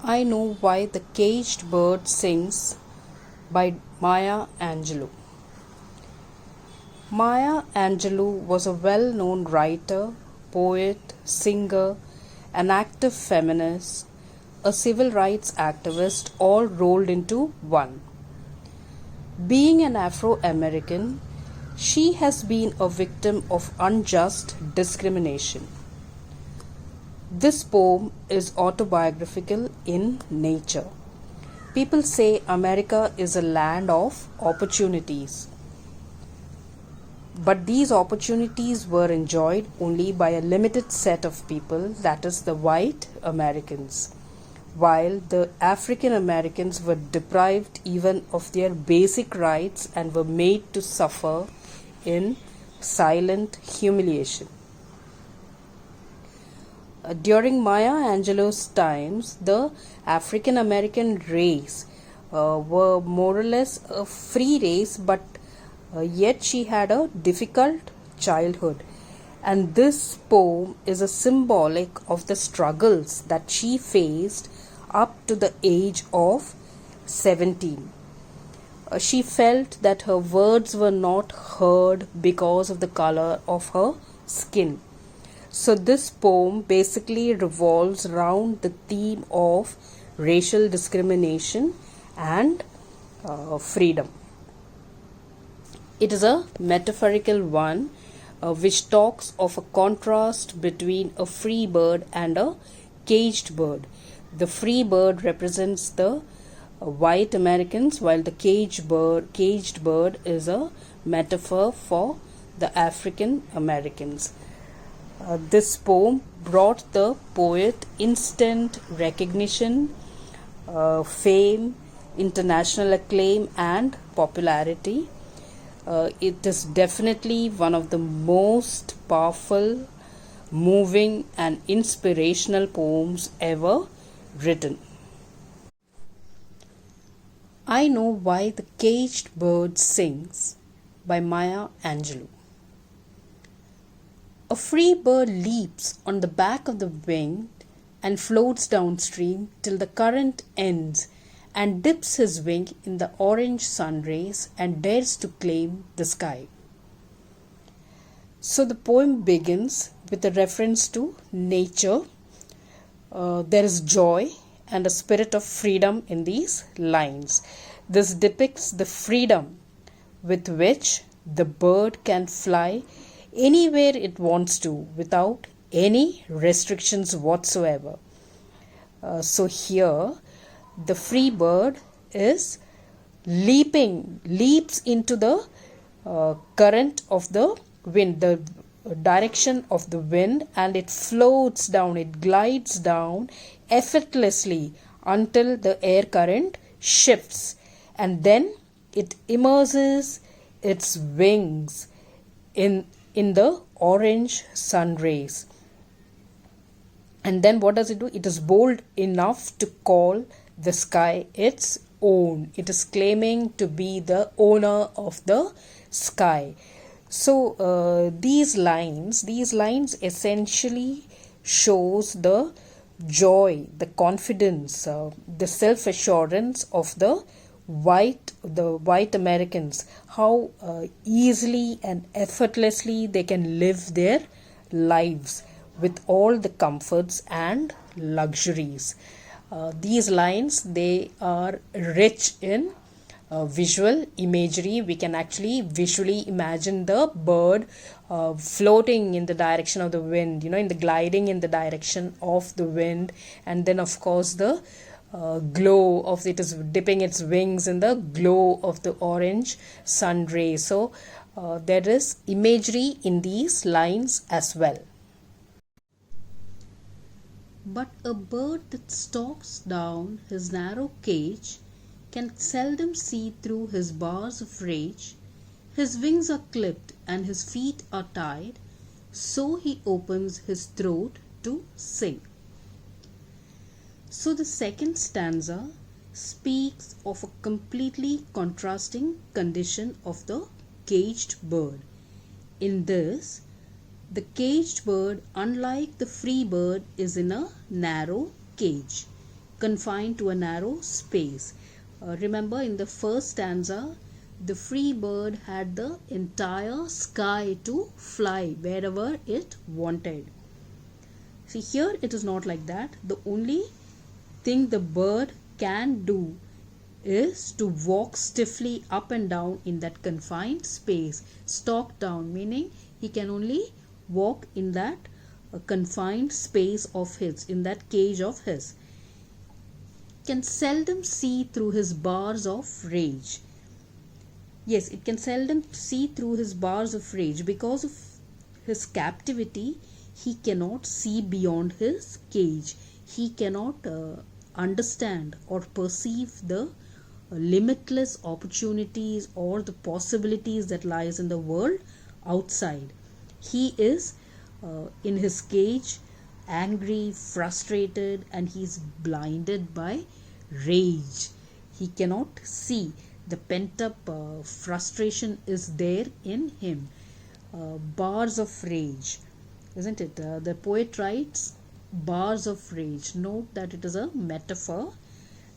I Know Why the Caged Bird Sings by Maya Angelou. Maya Angelou was a well known writer, poet, singer, an active feminist, a civil rights activist, all rolled into one. Being an Afro American, she has been a victim of unjust discrimination. This poem is autobiographical in nature. People say America is a land of opportunities. But these opportunities were enjoyed only by a limited set of people, that is, the white Americans, while the African Americans were deprived even of their basic rights and were made to suffer in silent humiliation. During Maya Angelou's times, the African American race were more or less a free race, but yet she had a difficult childhood. And this poem is a symbolic of the struggles that she faced up to the age of 17. She felt that her words were not heard because of the color of her skin. So this poem basically revolves around the theme of racial discrimination and freedom. It is a metaphorical one which talks of a contrast between a free bird and a caged bird. The free bird represents the white Americans, while the caged bird is a metaphor for the African Americans. This poem brought the poet instant recognition, fame, international acclaim, and popularity. It is definitely one of the most powerful, moving, and inspirational poems ever written. I Know Why the Caged Bird Sings by Maya Angelou. A free bird leaps on the back of the wing and floats downstream till the current ends and dips his wing in the orange sun rays and dares to claim the sky. So the poem begins with a reference to nature. There is joy and a spirit of freedom in these lines. This depicts the freedom with which the bird can fly anywhere it wants to without any restrictions whatsoever. So here the free bird is leaps into the current of the wind, the direction of the wind, and it floats down, it glides down effortlessly until the air current shifts, and then it immerses its wings in the orange sun rays. And then what does it do? It is bold enough to call the sky its own. It is claiming to be the owner of the sky. So these lines essentially shows the joy, the confidence, the self-assurance of the white Americans, how easily and effortlessly they can live their lives with all the comforts and luxuries. These lines, they are rich in visual imagery. We can actually visually imagine the bird floating in the direction of the wind, in the gliding in the direction of the wind, and then of course the glow of it is dipping its wings in the glow of the orange sun ray. So there is imagery in these lines as well. But a bird that stalks down his narrow cage can seldom see through his bars of rage. His wings are clipped and his feet are tied, so he opens his throat to sing. So the second stanza speaks of a completely contrasting condition of the caged bird. In this, the caged bird, unlike the free bird, is in a narrow cage. confined to a narrow space. Remember, in the first stanza, the free bird had the entire sky to fly wherever it wanted. See, here it is not like that. The only thing the bird can do is to walk stiffly up and down in that confined space. Stalk down, meaning he can only walk in that confined space of his, in that cage of his. Can seldom see through his bars of rage. Yes, it can seldom see through his bars of rage. Because of his captivity, he cannot see beyond his cage. He cannot understand or perceive the limitless opportunities or the possibilities that lies in the world outside. He is in his cage, angry, frustrated, and he is blinded by rage. He cannot see. The pent up frustration is there in him. Bars of rage, isn't it? The poet writes bars of rage. Note that it is a metaphor.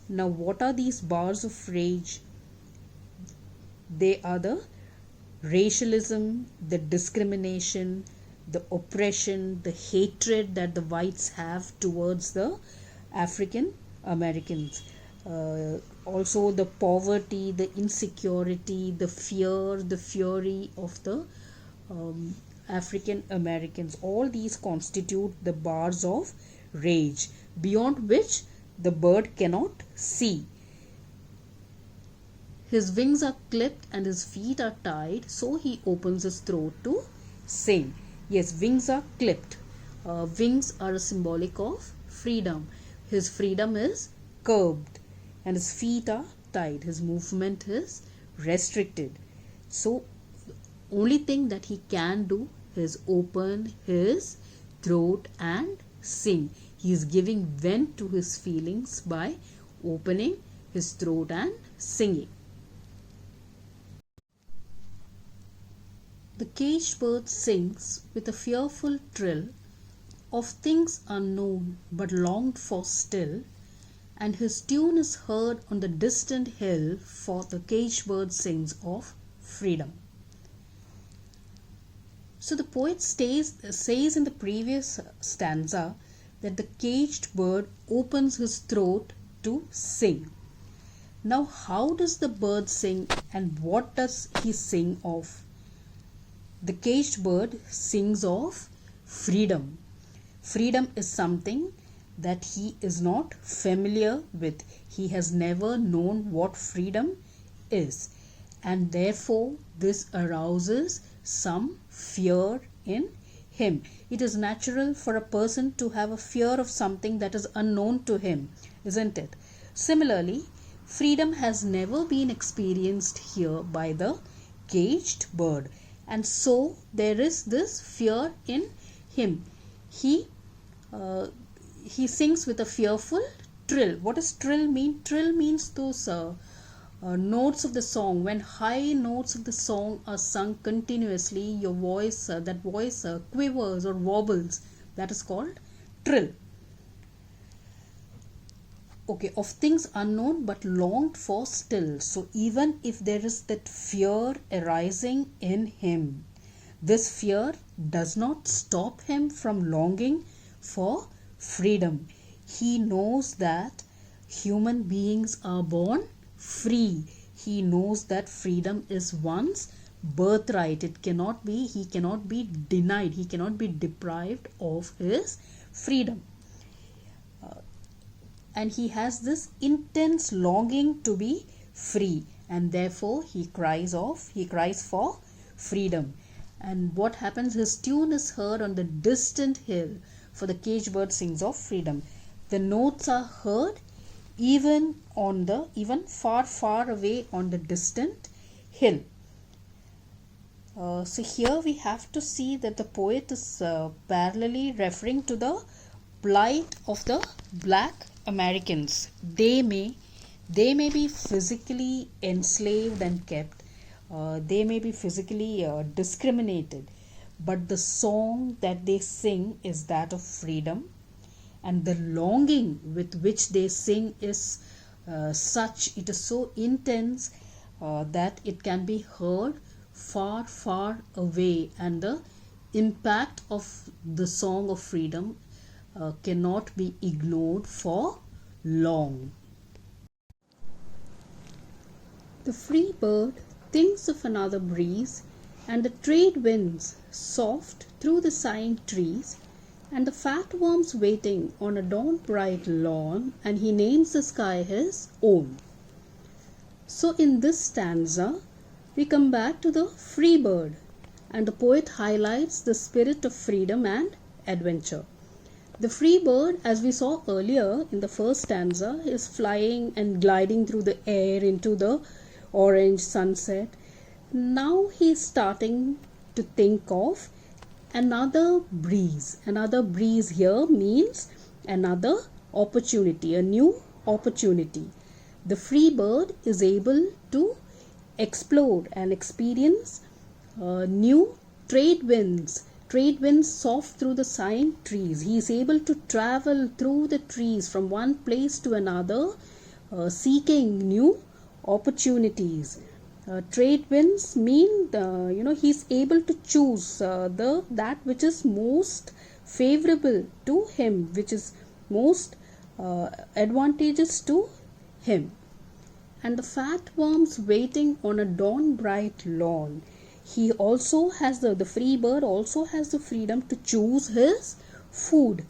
Now, what are these bars of rage? They are the racialism, the discrimination, the oppression, the hatred that the whites have towards the African Americans. Also the poverty, the insecurity, the fear, the fury of the African Americans. All these constitute the bars of rage, beyond which the bird cannot see. His wings are clipped and his feet are tied, so he opens his throat to sing. Yes, wings are clipped. Wings are a symbolic of freedom. His freedom is curbed and his feet are tied. His movement is restricted. So, the only thing that he can do is open his throat and sing. He is giving vent to his feelings by opening his throat and singing. The caged bird sings with a fearful trill of things unknown but longed for still, and his tune is heard on the distant hill, for the caged bird sings of freedom. So the poet says in the previous stanza that the caged bird opens his throat to sing. Now, how does the bird sing and what does he sing of? The caged bird sings of freedom. Freedom is something that he is not familiar with. He has never known what freedom is, and therefore this arouses some fear in him. It is natural for a person to have a fear of something that is unknown to him, isn't it? Similarly, freedom has never been experienced here by the caged bird, and so there is this fear in him. He sings with a fearful trill. What does trill mean? Trill means those notes of the song. When high notes of the song are sung continuously, your voice, that voice quivers or wobbles. That is called trill. Okay, of things unknown but longed for still. So even if there is that fear arising in him, this fear does not stop him from longing for freedom. He knows that human beings are born free. He knows that freedom is one's birthright. He cannot be denied. He cannot be deprived of his freedom. And he has this intense longing to be free, and therefore he cries for freedom. And what happens? His tune is heard on the distant hill, for the caged bird sings of freedom. The notes are heard even far away on the distant hill. So here we have to see that the poet is parallelly referring to the plight of the black Americans. They may be physically enslaved and kept. They may be physically discriminated, but the song that they sing is that of freedom, and the longing with which they sing is it is so intense that it can be heard far, far away, and the impact of the song of freedom cannot be ignored for long. The free bird thinks of another breeze, and the trade winds soft through the sighing trees, and the fat worms waiting on a dawn bright lawn, and he names the sky his own. So in this stanza, we come back to the free bird, and the poet highlights the spirit of freedom and adventure. The free bird, as we saw earlier in the first stanza, is flying and gliding through the air into the orange sunset. Now he is starting to think of another breeze. Another breeze here means another opportunity, a new opportunity. The free bird is able to explore and experience new trade winds soft through the sighing trees. He is able to travel through the trees from one place to another, seeking new opportunities. Trade winds mean he's able to choose that which is most favorable to him, which is most advantageous to him. And the fat worms waiting on a dawn bright lawn. He also has the free bird also has the freedom to choose his food.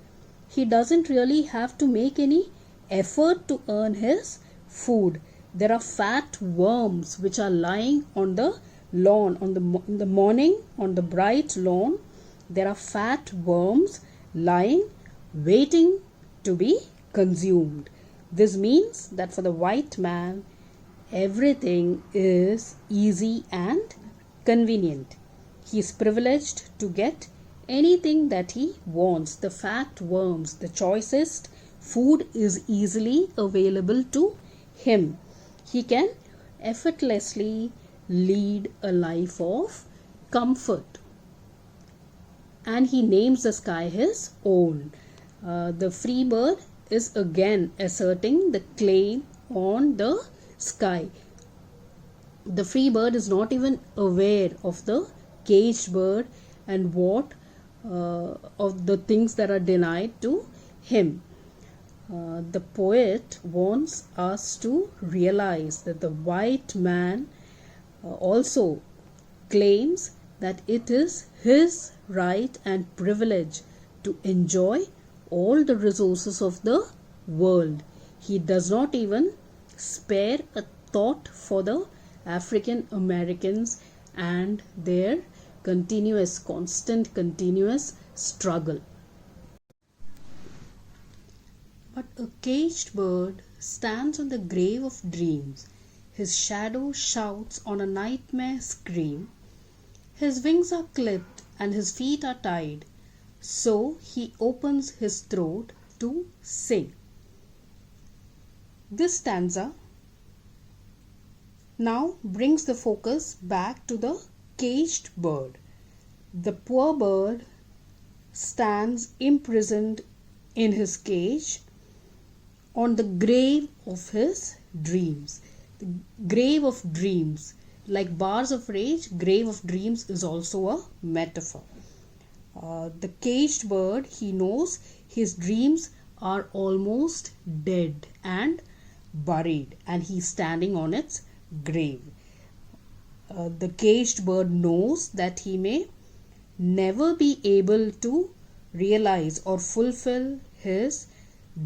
He doesn't really have to make any effort to earn his food. There are fat worms which are lying on the lawn in the morning on the bright lawn. There are fat worms lying waiting to be consumed. This means that for the white man, everything is easy and convenient. He is privileged to get anything that he wants. The fat worms, the choicest food, is easily available to him. He can effortlessly lead a life of comfort. And he names the sky his own. The free bird is again asserting the claim on the sky. The free bird is not even aware of the caged bird and what of the things that are denied to him. The poet wants us to realize that the white man also claims that it is his right and privilege to enjoy all the resources of the world. He does not even spare a thought for the African Americans and their constant continuous struggle. But a caged bird stands on the grave of dreams. His shadow shouts on a nightmare scream. His wings are clipped and his feet are tied. So he opens his throat to sing. This stanza now brings the focus back to the caged bird. The poor bird stands imprisoned in his cage on the grave of his dreams. The grave of dreams, like bars of rage, grave of dreams is also a metaphor. The caged bird, he knows his dreams are almost dead and buried, and he's standing on its grave. The caged bird knows that he may never be able to realize or fulfill his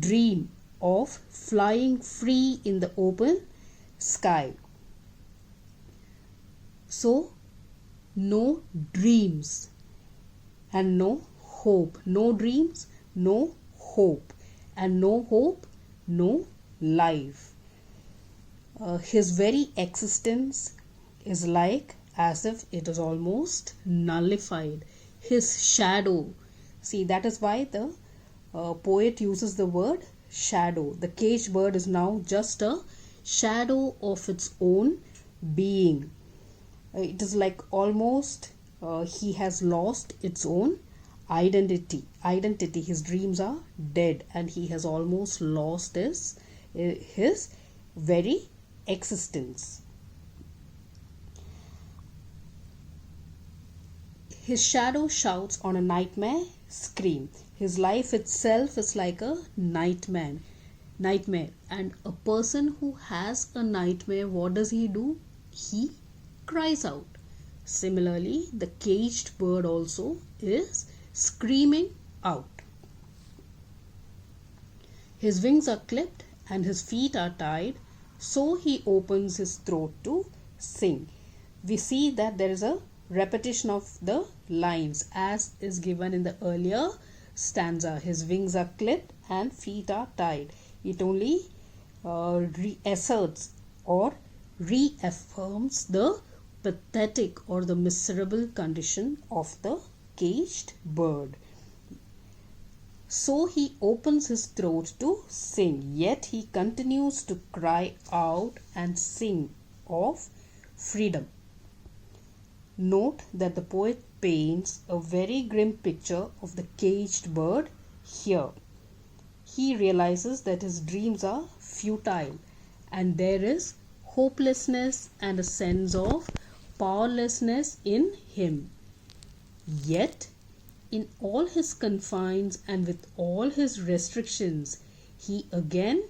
dream of flying free in the open sky. So, no dreams and no hope. No dreams, no hope. And no hope, no life. His very existence is like as if it is almost nullified. His shadow. See, that is why the poet uses the word shadow. The caged bird is now just a shadow of its own being. It is like almost he has lost its own identity. His dreams are dead and he has almost lost his very existence. His shadow shouts on a nightmare scream. His life itself is like a nightmare. And a person who has a nightmare, what does he do? He cries out. Similarly, the caged bird also is screaming out. His wings are clipped and his feet are tied, so he opens his throat to sing. We see that there is a repetition of the lines as is given in the earlier stanza. His wings are clipped and feet are tied. It only reasserts or reaffirms the pathetic or the miserable condition of the caged bird. So he opens his throat to sing, yet he continues to cry out and sing of freedom. Note that the poet paints a very grim picture of the caged bird here. He realizes that his dreams are futile and there is hopelessness and a sense of powerlessness in him. Yet, in all his confines and with all his restrictions, he again,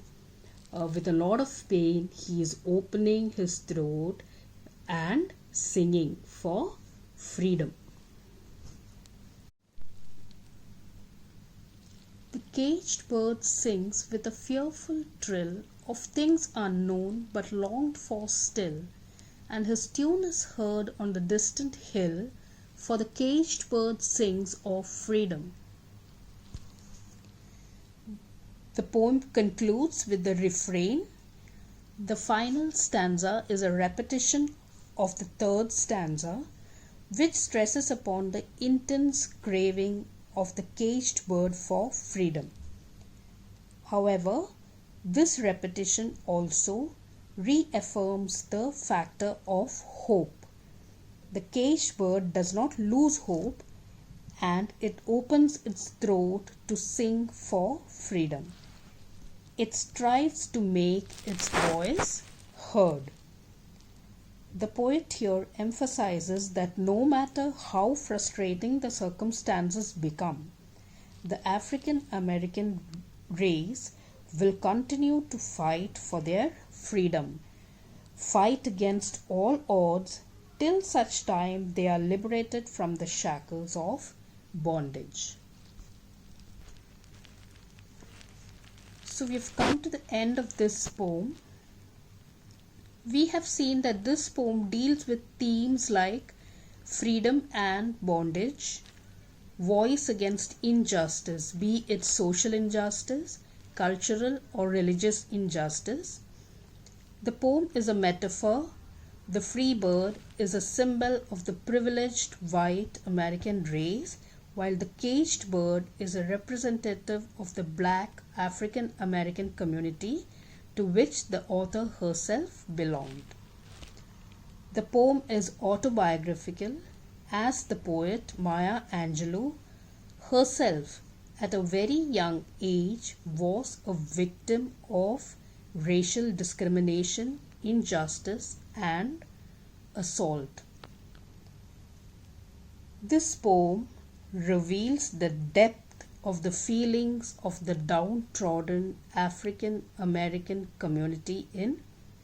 with a lot of pain, he is opening his throat and singing for freedom. The caged bird sings with a fearful trill of things unknown but longed for still, and his tune is heard on the distant hill, for the caged bird sings of freedom. The poem concludes with the refrain. The final stanza is a repetition of the third stanza, which stresses upon the intense craving of the caged bird for freedom. However, this repetition also reaffirms the factor of hope. The caged bird does not lose hope and it opens its throat to sing for freedom. It strives to make its voice heard. The poet here emphasizes that no matter how frustrating the circumstances become, the African American race will continue to fight for their freedom, fight against all odds till such time they are liberated from the shackles of bondage. So we have come to the end of this poem. We have seen that this poem deals with themes like freedom and bondage, voice against injustice, be it social injustice, cultural or religious injustice. The poem is a metaphor. The free bird is a symbol of the privileged white American race, while the caged bird is a representative of the black African American community to which the author herself belonged. The poem is autobiographical, as the poet Maya Angelou herself at a very young age was a victim of racial discrimination, injustice and assault. This poem reveals the depth of the feelings of the downtrodden African American community in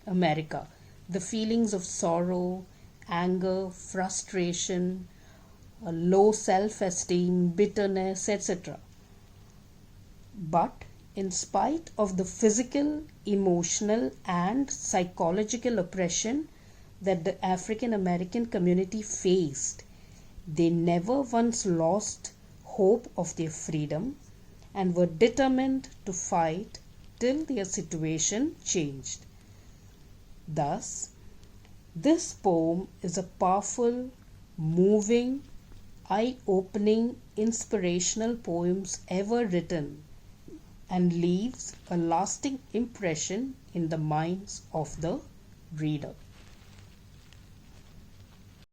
America. The feelings of sorrow, anger, frustration, low self-esteem, bitterness, etc. But in spite of the physical, emotional and psychological oppression that the African American community faced, they never once lost hope of their freedom and were determined to fight till their situation changed. Thus, this poem is a powerful, moving, eye-opening, inspirational poem ever written and leaves a lasting impression in the minds of the reader.